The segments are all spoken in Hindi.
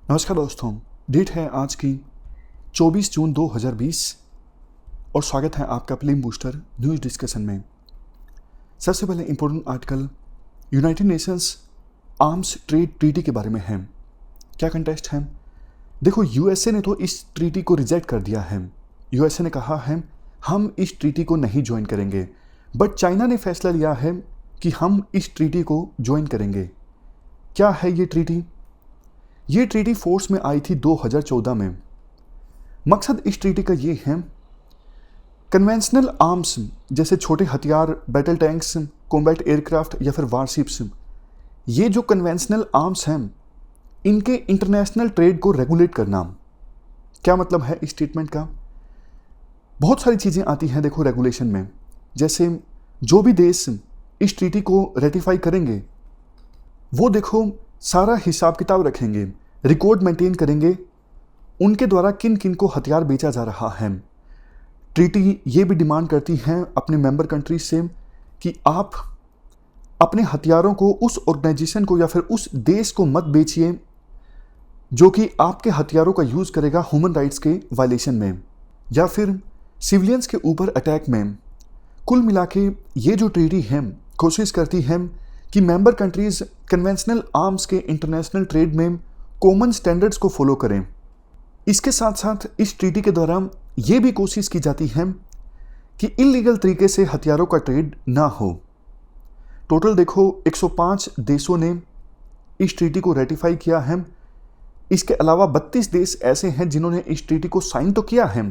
नमस्कार दोस्तों। डेट है आज की 24 जून 2020 और स्वागत है आपका फिल्म बूस्टर न्यूज़ डिस्कशन में। सबसे पहले important article United Nations arms trade treaty के बारे में है। क्या कंटेस्ट है? देखो, यूएसए ने तो इस ट्रीटी को रिजेक्ट कर दिया है। यूएसए ने कहा है हम इस ट्रीटी को नहीं ज्वाइन करेंगे, बट चाइना ने फैसला लिया है कि हम इस ट्रीटी को ज्वाइन करेंगे। क्या है ये ट्रीटी? ये ट्रीटी फोर्स में आई थी 2014 में। मकसद इस ट्रीटी का ये है, कन्वेंशनल आर्म्स जैसे छोटे हथियार, बैटल टैंक्स, कॉम्बैट एयरक्राफ्ट या फिर वारशिप्स, ये जो कन्वेंशनल आर्म्स हैं इनके इंटरनेशनल ट्रेड को रेगुलेट करना। क्या मतलब है इस स्टेटमेंट का? बहुत सारी चीज़ें आती हैं देखो रेगुलेशन में। जैसे जो भी देश इस ट्रीटी को रेटिफाई करेंगे वो देखो सारा हिसाब किताब रखेंगे, रिकॉर्ड मेंटेन करेंगे उनके द्वारा किन किन को हथियार बेचा जा रहा है। ट्रीटी ये भी डिमांड करती है अपने मेंबर कंट्रीज से कि आप अपने हथियारों को उस ऑर्गेनाइजेशन को या फिर उस देश को मत बेचिए जो कि आपके हथियारों का यूज़ करेगा ह्यूमन राइट्स के वायलेशन में या फिर सिविलियंस के ऊपर अटैक में। कुल मिला के ये जो ट्रीटी है कोशिश करती है कि मेंबर कंट्रीज कन्वेंशनल आर्म्स के इंटरनेशनल ट्रेड में कॉमन स्टैंडर्ड्स को फॉलो करें। इसके साथ साथ इस ट्रीटी के द्वारा ये भी कोशिश की जाती है कि इलीगल तरीके से हथियारों का ट्रेड ना हो। टोटल देखो 105 देशों ने इस ट्रीटी को रेटिफाई किया है। इसके अलावा 32 देश ऐसे हैं जिन्होंने इस ट्रीटी को साइन तो किया है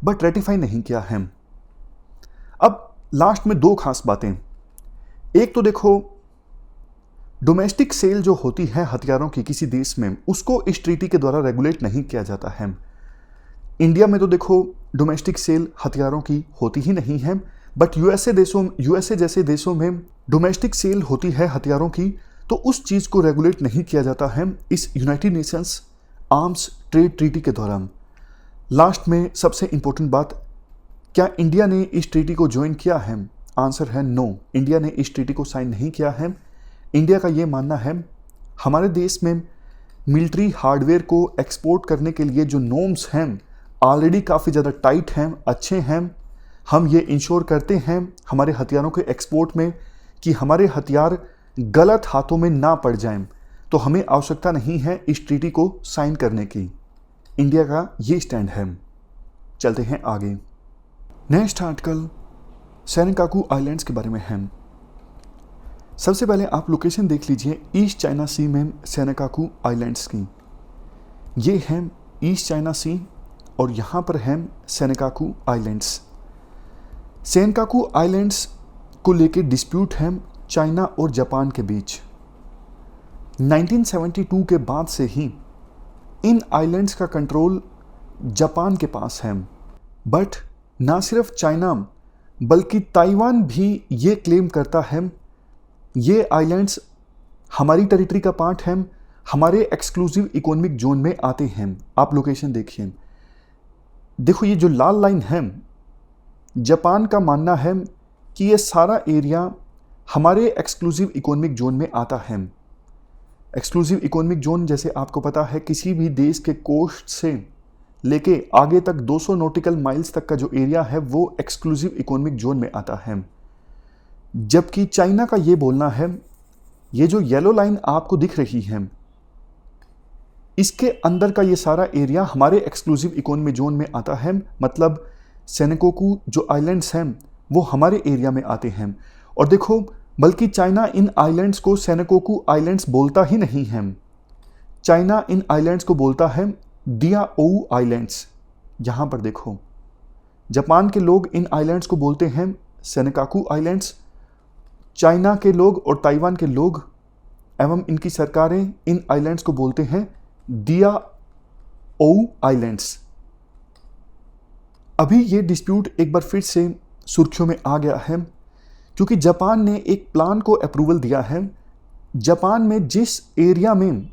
बट रेटिफाई नहीं किया है। अब लास्ट में दो खास बातें। एक तो देखो, डोमेस्टिक सेल जो होती है हथियारों की किसी देश में, उसको इस ट्रीटी के द्वारा रेगुलेट नहीं किया जाता है। इंडिया में तो देखो डोमेस्टिक सेल हथियारों की होती ही नहीं है, बट यूएसए जैसे देशों में डोमेस्टिक सेल होती है हथियारों की, तो उस चीज़ को रेगुलेट नहीं किया जाता है इस United Nations arms trade treaty के दौरान। लास्ट में सबसे इंपॉर्टेंट बात, क्या इंडिया ने इस ट्रीटी को ज्वाइन किया है? आंसर है नो, इंडिया ने इस ट्रीटी को साइन नहीं किया है। इंडिया का ये मानना है हमारे देश में मिलिट्री हार्डवेयर को एक्सपोर्ट करने के लिए जो नॉर्म्स हैं ऑलरेडी काफ़ी ज़्यादा टाइट हैं, अच्छे हैं। हम ये इंश्योर करते हैं हमारे हथियारों के एक्सपोर्ट में कि हमारे हथियार गलत हाथों में ना पड़ जाएं, तो हमें आवश्यकता नहीं है इस ट्रीटी को साइन करने की। इंडिया का ये स्टैंड है। चलते हैं आगे। नेक्स्ट आर्टिकल सेनेकाकू आइलैंड्स के बारे में है। सबसे पहले आप लोकेशन देख लीजिए ईस्ट चाइना सी में सेनेकाकू आइलैंड्स की। ये है ईस्ट चाइना सी और यहाँ पर है सेनेकाकू आइलैंड्स। सेनेकाकू आइलैंड्स को लेकर डिस्प्यूट है चाइना और जापान के बीच। 1972 के बाद से ही इन आइलैंड्स का कंट्रोल जापान के पास है, बट ना सिर्फ चाइना बल्कि ताइवान भी ये क्लेम करता है ये आइलैंड्स हमारी टेरिटरी का पार्ट हैं, हमारे एक्सक्लूसिव इकोनॉमिक जोन में आते हैं। आप लोकेशन देखिए, देखो ये जो लाल लाइन है, जापान का मानना है कि ये सारा एरिया हमारे एक्सक्लूसिव इकोनॉमिक जोन में आता है। एक्सक्लूसिव इकोनॉमिक जोन जैसे आपको पता है किसी भी देश के कोस्ट से लेके आगे तक 200 नॉटिकल माइल्स तक का जो एरिया है वो एक्सक्लूसिव इकोनॉमिक जोन में आता है। जबकि चाइना का ये बोलना है ये जो येलो लाइन आपको दिख रही है इसके अंदर का ये सारा एरिया हमारे एक्सक्लूसिव इकोनॉमिक जोन में आता है। मतलब सेनेकाकू जो आइलैंड्स हैं वो हमारे एरिया में आते हैं। और देखो, बल्कि चाइना इन आइलैंड्स को सेनेकाकू आइलैंड्स बोलता ही नहीं है। चाइना इन आइलैंड्स को बोलता है दियाओऊ आइलैंड्स। यहाँ पर देखो, जापान के लोग इन आइलैंड्स को बोलते हैं सेनेकाकू आइलैंड्स। चाइना के लोग और ताइवान के लोग एवं इनकी सरकारें इन आइलैंड्स को बोलते हैं दियाओऊ आइलैंड्स। अभी ये डिस्प्यूट एक बार फिर से सुर्खियों में आ गया है क्योंकि जापान ने एक प्लान को अप्रूवल दिया है। जापान में जिस एरिया में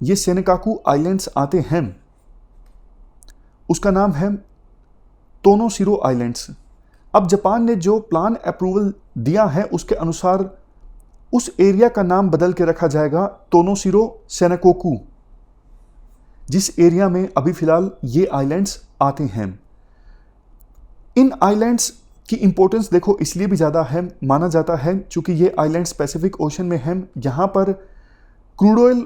ये सेनेकाकू आइलैंड्स आते हैं उसका नाम है तोनोशिरो आइलैंड्स। अब जापान ने जो प्लान अप्रूवल दिया है उसके अनुसार उस एरिया का नाम बदल के रखा जाएगा तोनोशिरो सेनेकाकू। जिस एरिया में अभी फ़िलहाल ये आइलैंड्स आते हैं। इन आइलैंड्स की इम्पोर्टेंस देखो इसलिए भी ज़्यादा है, माना जाता है क्योंकि ये आइलैंड्स पैसिफिक ओशन में हैं। यहाँ पर क्रूड ऑयल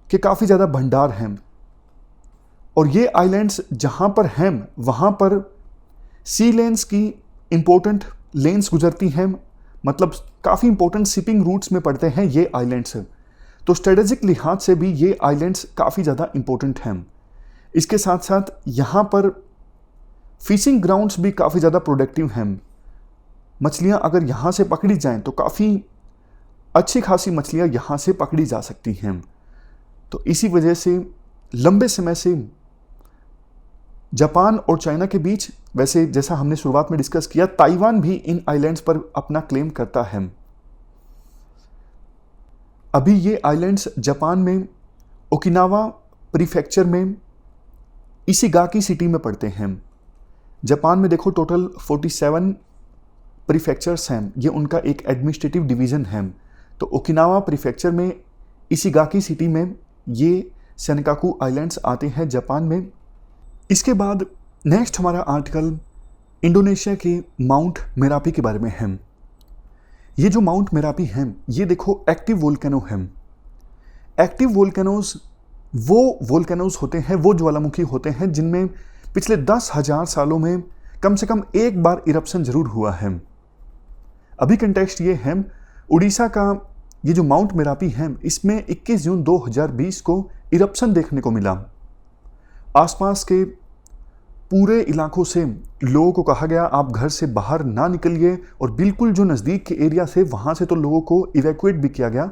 के काफ़ी ज़्यादा भंडार हैं और ये आइलैंड्स जहाँ पर हैं वहाँ पर सी लेन्स की इम्पोर्टेंट लेन्स गुजरती हैं, मतलब काफ़ी इंपॉर्टेंट शिपिंग रूट्स में पड़ते हैं ये आइलैंड्स। तो स्ट्रेटेजिक लिहाज से भी ये आइलैंड्स काफ़ी ज़्यादा इंपॉर्टेंट हैं। इसके साथ साथ यहाँ पर फिशिंग ग्राउंड्स भी काफ़ी ज़्यादा प्रोडक्टिव हैं। मछलियाँ अगर यहाँ से पकड़ी जाएं तो काफ़ी अच्छी खासी मछलियाँ यहाँ से पकड़ी जा सकती हैं। तो इसी वजह से लंबे समय से जापान और चाइना के बीच, वैसे जैसा हमने शुरुआत में डिस्कस किया, ताइवान भी इन आइलैंड्स पर अपना क्लेम करता है। अभी ये आइलैंड्स जापान में ओकिनावा प्रीफेक्चर में इशिगाकी सिटी में पड़ते हैं। जापान में देखो टोटल 47 प्रीफेक्चर्स हैं, ये उनका एक एडमिनिस्ट्रेटिव डिवीज़न है। तो ओकिनावा प्रीफेक्चर में इशिगाकी सिटी में ये सेनकाकू आइलैंड्स आते हैं जापान में। इसके बाद नेक्स्ट हमारा आर्टिकल इंडोनेशिया के माउंट मेरापी के बारे में है। ये जो माउंट मेरापी हैं ये देखो एक्टिव वोल्केनो हैं। एक्टिव वोल्केनोज वो वोल्केनोज होते हैं, वो ज्वालामुखी होते हैं जिनमें पिछले 10,000 सालों में कम से कम एक बार इरप्शन जरूर हुआ है। अभी कंटेक्स्ट ये है, उड़ीसा का ये जो माउंट मेरापी है इसमें 21 जून 2020 को इरप्शन देखने को मिला। आसपास के पूरे इलाकों से लोगों को कहा गया आप घर से बाहर ना निकलिए, और बिल्कुल जो नज़दीक के एरिया से वहाँ से तो लोगों को इवैक्यूएट भी किया गया,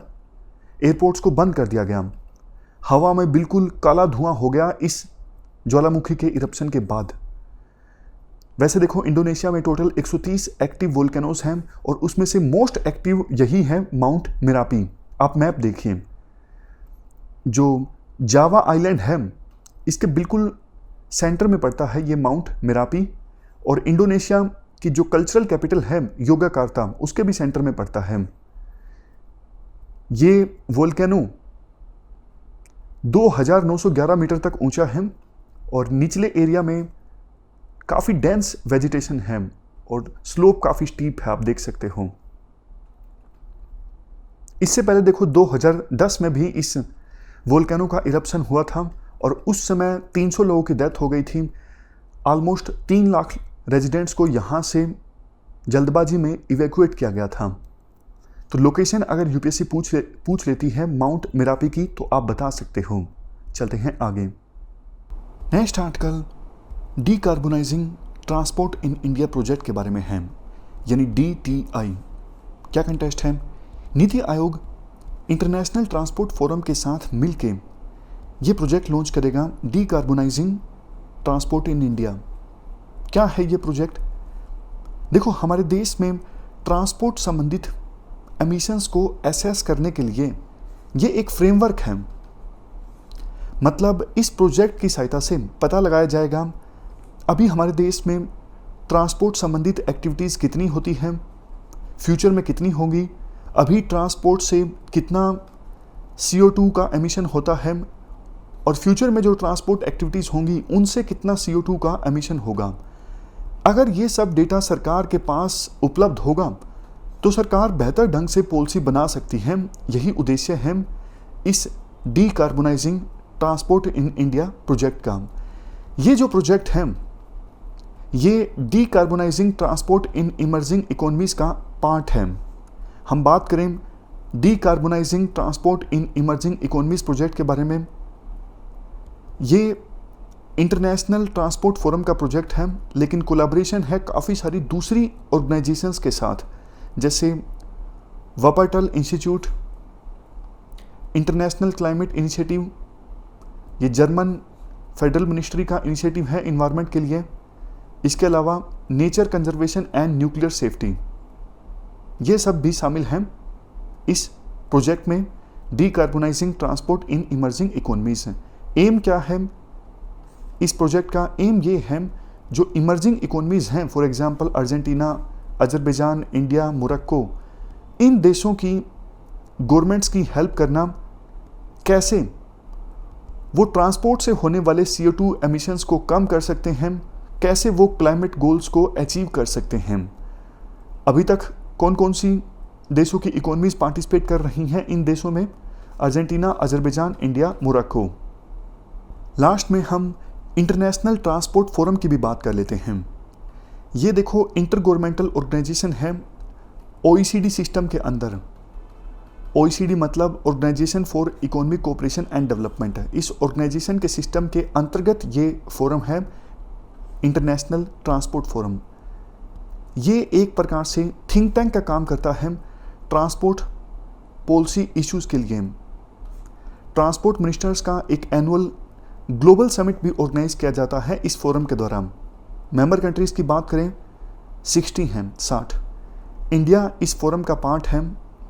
एयरपोर्ट्स को बंद कर दिया गया। हवा में बिल्कुल काला धुआं हो गया इस ज्वालामुखी के इरप्शन के बाद। वैसे देखो इंडोनेशिया में टोटल 130 एक्टिव वोल्केनोज हैं और उसमें से मोस्ट एक्टिव यही है माउंट मेरापी। आप मैप देखिए, जो जावा आइलैंड है इसके बिल्कुल सेंटर में पड़ता है ये माउंट मेरापी, और इंडोनेशिया की जो कल्चरल कैपिटल है योग्यकार्ता उसके भी सेंटर में पड़ता है। ये वोल्केनो 2911 मीटर तक ऊंचा है और निचले एरिया में काफ़ी डेंस वेजिटेशन है और स्लोप काफ़ी स्टीप है, आप देख सकते हो। इससे पहले देखो 2010 में भी इस वोल्केनो का इरप्शन हुआ था और उस समय 300 लोगों की डेथ हो गई थी। ऑलमोस्ट 3 लाख रेजिडेंट्स को यहाँ से जल्दबाजी में इवैक्यूएट किया गया था। तो लोकेशन अगर यूपीएससी पूछ लेती है माउंट मेरापी की तो आप बता सकते हो। चलते हैं आगे। Next article decarbonising transport in India project के बारे में है, यानी DTI। क्या कंटेस्ट है? NITI Aayog international transport forum के साथ मिलके ये प्रोजेक्ट लॉन्च करेगा, डीकार्बोनाइजिंग ट्रांसपोर्ट इन इंडिया। क्या है ये प्रोजेक्ट? देखो हमारे देश में ट्रांसपोर्ट संबंधित एमिशंस को एसेस करने के लिए ये एक फ्रेमवर्क है। मतलब इस प्रोजेक्ट की सहायता से पता लगाया जाएगा अभी हमारे देश में ट्रांसपोर्ट संबंधित एक्टिविटीज़ कितनी होती हैं, फ्यूचर में कितनी होंगी, अभी ट्रांसपोर्ट से कितना CO2 का एमिशन होता है और फ्यूचर में जो ट्रांसपोर्ट एक्टिविटीज़ होंगी उनसे कितना CO2 का एमिशन होगा। अगर ये सब डेटा सरकार के पास उपलब्ध होगा तो सरकार बेहतर ढंग से पॉलिसी बना सकती है। यही उद्देश्य है इस decarbonising transport in India project का। ये जो प्रोजेक्ट है ये decarbonising transport in emerging economies का पार्ट है। हम बात करें decarbonising transport in emerging economies project के बारे में, ये इंटरनेशनल ट्रांसपोर्ट फोरम का प्रोजेक्ट है लेकिन कोलैबोरेशन है काफ़ी सारी दूसरी ऑर्गेनाइजेशंस के साथ, जैसे Wuppertal institute, international climate initiative, ये जर्मन फेडरल मिनिस्ट्री का इनिशिएटिव है इन्वायरमेंट के लिए। इसके अलावा nature conservation and nuclear safety, ये सब भी शामिल हैं इस प्रोजेक्ट में decarbonising transport in emerging economies. Aim क्या है इस प्रोजेक्ट का? एम ये है जो इमर्जिंग इकोनॉमीज हैं, for example Argentina, Azerbaijan, India, Morocco, इन देशों की गवर्नमेंट्स की हेल्प करना, कैसे वो ट्रांसपोर्ट से होने वाले CO2 एमिशंस को कम कर सकते हैं, कैसे वो क्लाइमेट गोल्स को अचीव कर सकते हैं। अभी तक कौन कौन सी देशों की इकोनॉमीज पार्टिसिपेट कर रही हैं इन देशों में? Argentina, Azerbaijan, India, Morocco. Last में हम इंटरनेशनल ट्रांसपोर्ट फोरम की भी बात कर लेते हैं। ये देखो इंटर गवर्नमेंटल ऑर्गेनाइजेशन है OECD सिस्टम के अंदर। OECD मतलब organisation for economic cooperation and development है। इस ऑर्गेनाइजेशन के सिस्टम के अंतर्गत ये फोरम है इंटरनेशनल ट्रांसपोर्ट फोरम। ये एक प्रकार से थिंक टैंक का काम करता है ट्रांसपोर्ट पॉलिसी इश्यूज के लिए। ट्रांसपोर्ट मिनिस्टर्स का एक एनुअल ग्लोबल समिट भी ऑर्गेनाइज किया जाता है इस फोरम के दौरान। मेंबर कंट्रीज की बात करें 60 हैं, 60। इंडिया इस फोरम का पार्ट है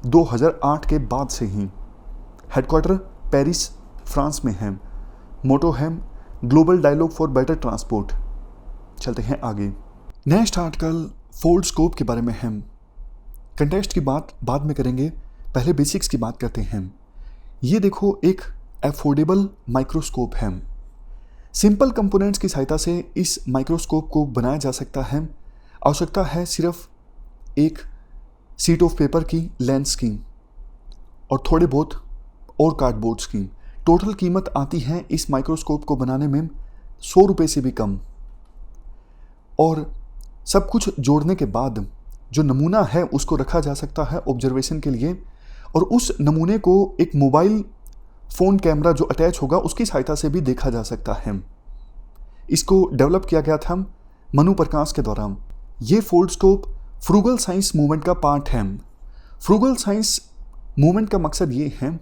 2008 के बाद से ही। हेडक्वार्टर पेरिस, फ्रांस में है। मोटो है global dialogue for better transport. चलते हैं आगे। नेक्स्ट आर्टिकल फोल्डस्कोप के बारे में है। कंटेक्स्ट की बात बाद में करेंगे, पहले बेसिक्स की बात करते हैं। ये देखो एक अफोर्डेबल माइक्रोस्कोप है। सिंपल कंपोनेंट्स की सहायता से इस माइक्रोस्कोप को बनाया जा सकता है। आवश्यकता है सिर्फ एक शीट ऑफ पेपर की, लेंस की और थोड़े बहुत और कार्डबोर्ड्स की। टोटल कीमत आती है इस माइक्रोस्कोप को बनाने में 100 रुपये से भी कम। और सब कुछ जोड़ने के बाद जो नमूना है उसको रखा जा सकता है ऑब्जर्वेशन के लिए, और उस नमूने को एक मोबाइल फ़ोन कैमरा जो अटैच होगा उसकी सहायता से भी देखा जा सकता है। इसको डेवलप किया गया था मनु प्रकाश के द्वारा। ये फोल्डस्कोप फ्रूगल साइंस मूवमेंट का पार्ट है। फ्रूगल साइंस मूवमेंट का मकसद ये है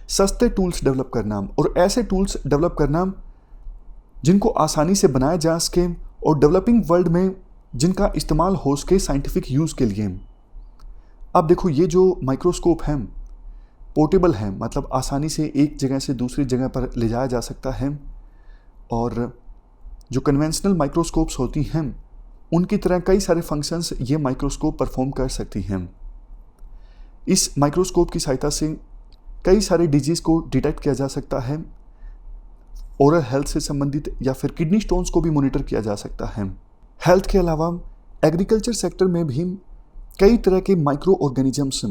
सस्ते टूल्स डेवलप करना, और ऐसे टूल्स डेवलप करना जिनको आसानी से बनाया जा सके और डेवलपिंग वर्ल्ड में जिनका इस्तेमाल हो सके साइंटिफिक यूज़ के लिए। अब देखो ये जो माइक्रोस्कोप है पोर्टेबल है, मतलब आसानी से एक जगह से दूसरी जगह पर ले जाया जा सकता है, और जो कन्वेंशनल माइक्रोस्कोप्स होती हैं उनकी तरह कई सारे फंक्शंस ये माइक्रोस्कोप परफॉर्म कर सकती हैं। इस माइक्रोस्कोप की सहायता से कई सारे डिजीज़ को डिटेक्ट किया जा सकता है। ओरल हेल्थ से संबंधित या फिर किडनी स्टोन्स को भी मॉनिटर किया जा सकता है। हेल्थ के अलावा एग्रीकल्चर सेक्टर में भी कई तरह के माइक्रो ऑर्गेनिजम्स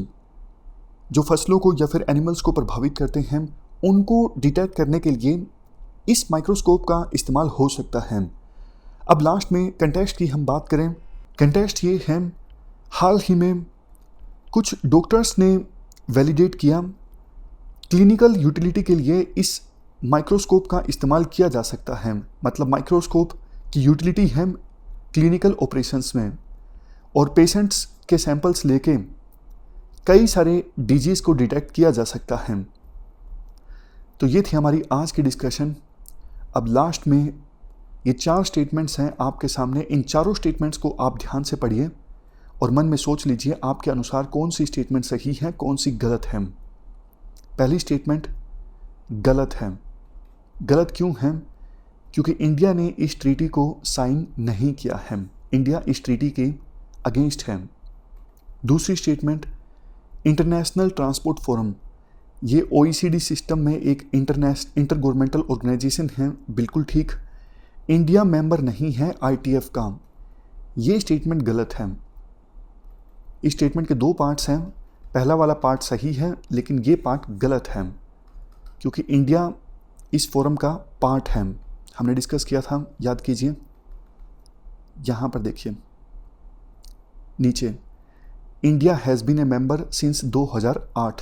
जो फसलों को या फिर एनिमल्स को प्रभावित करते हैं उनको डिटेक्ट करने के लिए इस माइक्रोस्कोप का इस्तेमाल हो सकता है। अब लास्ट में कंटेक्स्ट की हम बात करें। कंटेक्स्ट ये है, हाल ही में कुछ डॉक्टर्स ने वैलिडेट किया क्लिनिकल यूटिलिटी के लिए इस माइक्रोस्कोप का इस्तेमाल किया जा सकता है। मतलब माइक्रोस्कोप की यूटिलिटी है क्लिनिकल ऑपरेशंस में, और पेशेंट्स के सैंपल्स लेके कई सारे डिजीज़ को डिटेक्ट किया जा सकता है। तो ये थी हमारी आज की डिस्कशन। अब लास्ट में ये 4 स्टेटमेंट्स हैं आपके सामने। इन चारों स्टेटमेंट्स को आप ध्यान से पढ़िए और मन में सोच लीजिए आपके अनुसार कौन सी स्टेटमेंट सही है, कौन सी गलत है। पहली स्टेटमेंट गलत है। गलत क्यों है? क्योंकि इंडिया ने इस ट्रीटी को साइन नहीं किया है। इंडिया इस ट्रीटी के अगेंस्ट है। दूसरी स्टेटमेंट, इंटरनेशनल ट्रांसपोर्ट फोरम ये OECD सिस्टम में एक इंटर गवर्नमेंटल ऑर्गेनाइजेशन है। बिल्कुल ठीक। इंडिया मेंबर नहीं है ITF का। ये स्टेटमेंट गलत है। इस स्टेटमेंट के 2 पार्ट्स हैं। पहला वाला पार्ट सही है लेकिन ये पार्ट गलत है, क्योंकि इंडिया इस फोरम का पार्ट है। हमने डिस्कस किया था, याद कीजिए। यहाँ पर देखिए नीचे, India has been a member since 2008।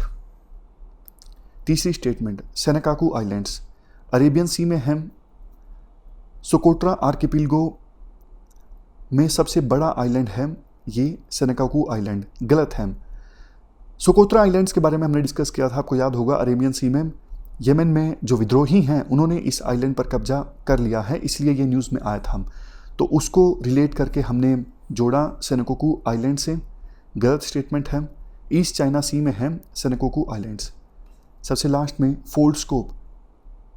तीसरी statement, Senkaku islands Arabian sea में है। सोकोट्रा आर्किपिलगो में सबसे बड़ा आइलैंड है ये सेनेकाकू आइलैंड। गलत है। सोकोत्रा आइलैंड्स के बारे में हमने डिस्कस किया था, आपको याद होगा। अरेबियन सी में यमन में जो विद्रोही हैं उन्होंने इस आइलैंड पर कब्जा कर लिया है, इसलिए ये न्यूज़ में आया था। तो उसको रिलेट करके हमने जोड़ा सेनेकाकू आइलैंड से। गलत स्टेटमेंट है। ईस्ट चाइना सी में है सेनेकाकू आइलैंड्स। सबसे लास्ट में फोल्डस्कोप,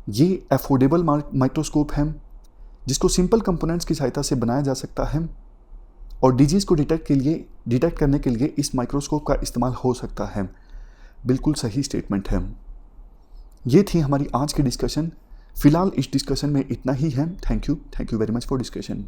ये अफोर्डेबल माइक्रोस्कोप है जिसको सिंपल कंपोनेंट्स की सहायता से बनाया जा सकता है, और डिजीज़ को डिटेक्ट करने के लिए इस माइक्रोस्कोप का इस्तेमाल हो सकता है। बिल्कुल सही स्टेटमेंट है। ये थी हमारी आज की डिस्कशन। फिलहाल इस डिस्कशन में इतना ही है। Thank you very much for discussion.